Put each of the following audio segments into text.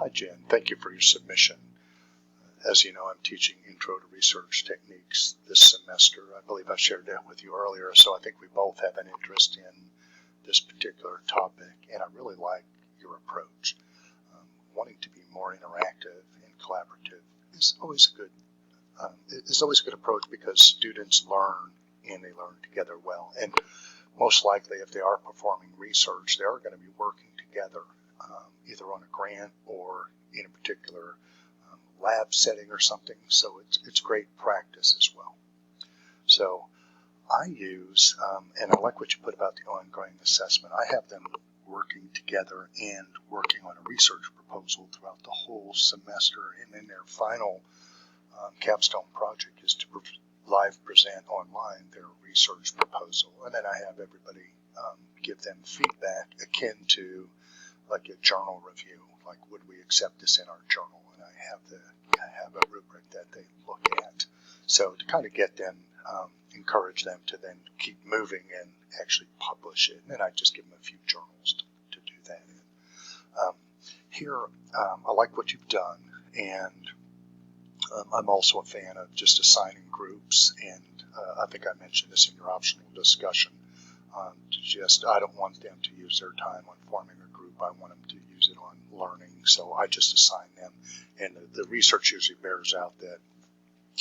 Hi Jen, thank you for your submission. As you know, I'm teaching Intro to Research Techniques this semester. I believe I shared that with you earlier, so I think we both have an interest in this particular topic, and I really like your approach. Wanting to be more interactive and collaborative is always a good approach because students learn and they learn together well. And most likely, if they are performing research, they are going to be working together, either on a grant or in a particular lab setting or something. So it's great practice as well. So I use, and I like what you put about the ongoing assessment. I have them working together and working on a research proposal throughout the whole semester, and then their final capstone project is to live present online their research proposal, and then I have everybody give them feedback akin to like a journal review, like would we accept this in our journal, and I have a rubric that they look at, so to kind of get them, encourage them to then keep moving and actually publish it, and then I just give them a few journals to do that in. Here, I like what you've done, and I'm also a fan of just assigning groups, and I think I mentioned this in your optional discussion. I don't want them to use their time on forming a group. I want them to use it on learning, so I just assign them. And the research usually bears out that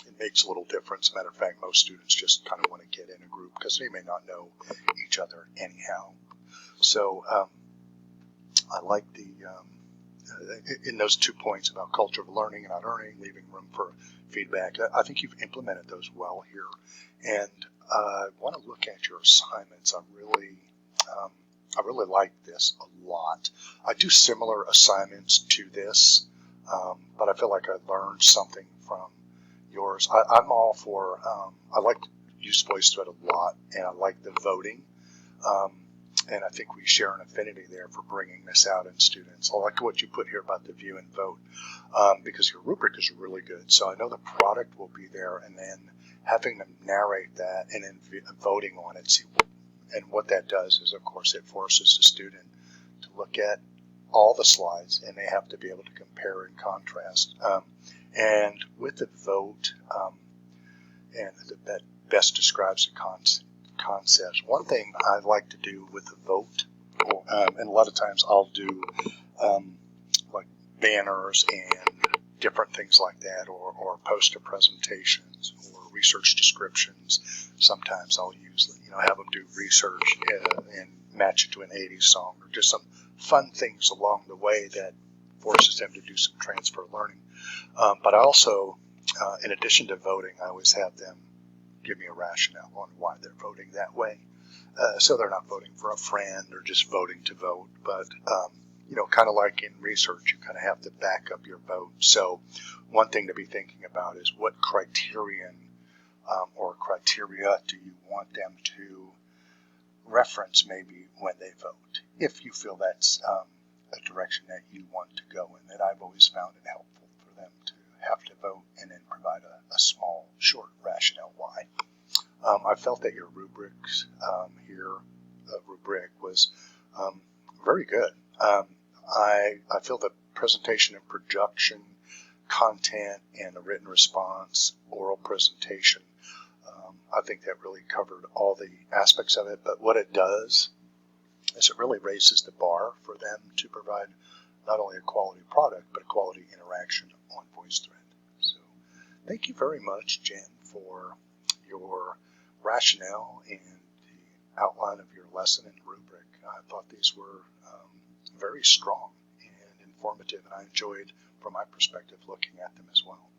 it makes a little difference. Matter of fact, most students just kind of want to get in a group because they may not know each other anyhow. So I like in those 2 points about culture of learning and not earning, leaving room for feedback. I think you've implemented those well here. And I want to look at your assignments. I really like this a lot. I do similar assignments to this, but I feel like I learned something from yours. I'm all for, I like to use VoiceThread a lot, and I like the voting. And I think we share an affinity there for bringing this out in students. I like what you put here about the view and vote, because your rubric is really good. So I know the product will be there, and then having them narrate that and then voting on it. And what that does is, of course, it forces the student to look at all the slides, and they have to be able to compare and contrast. And with the vote, and that best describes the concepts. One thing I like to do with the vote, and a lot of times I'll do like banners and different things like that, or poster presentations or research descriptions. Sometimes I'll use, have them do research and match it to an 80s song, or just some fun things along the way that forces them to do some transfer learning. But I also, in addition to voting, I always have them give me a rationale on why they're voting that way. So they're not voting for a friend or just voting to vote, but, kind of like in research, you kind of have to back up your vote. So one thing to be thinking about is what criterion or criteria do you want them to reference maybe when they vote, if you feel that's a direction that you want to go in. That I've always found it helpful for them to have to vote and then provide a small, short rationale why. I felt that your rubrics rubric was very good. I feel the presentation and production, content, and the written response, oral presentation, I think that really covered all the aspects of it. But what it does is it really raises the bar for them to provide not only a quality product, but a quality interaction on VoiceThread. So thank you very much, Jen, for your rationale and the outline of your lesson and rubric. I thought these were very strong and informative, and I enjoyed, from my perspective, looking at them as well.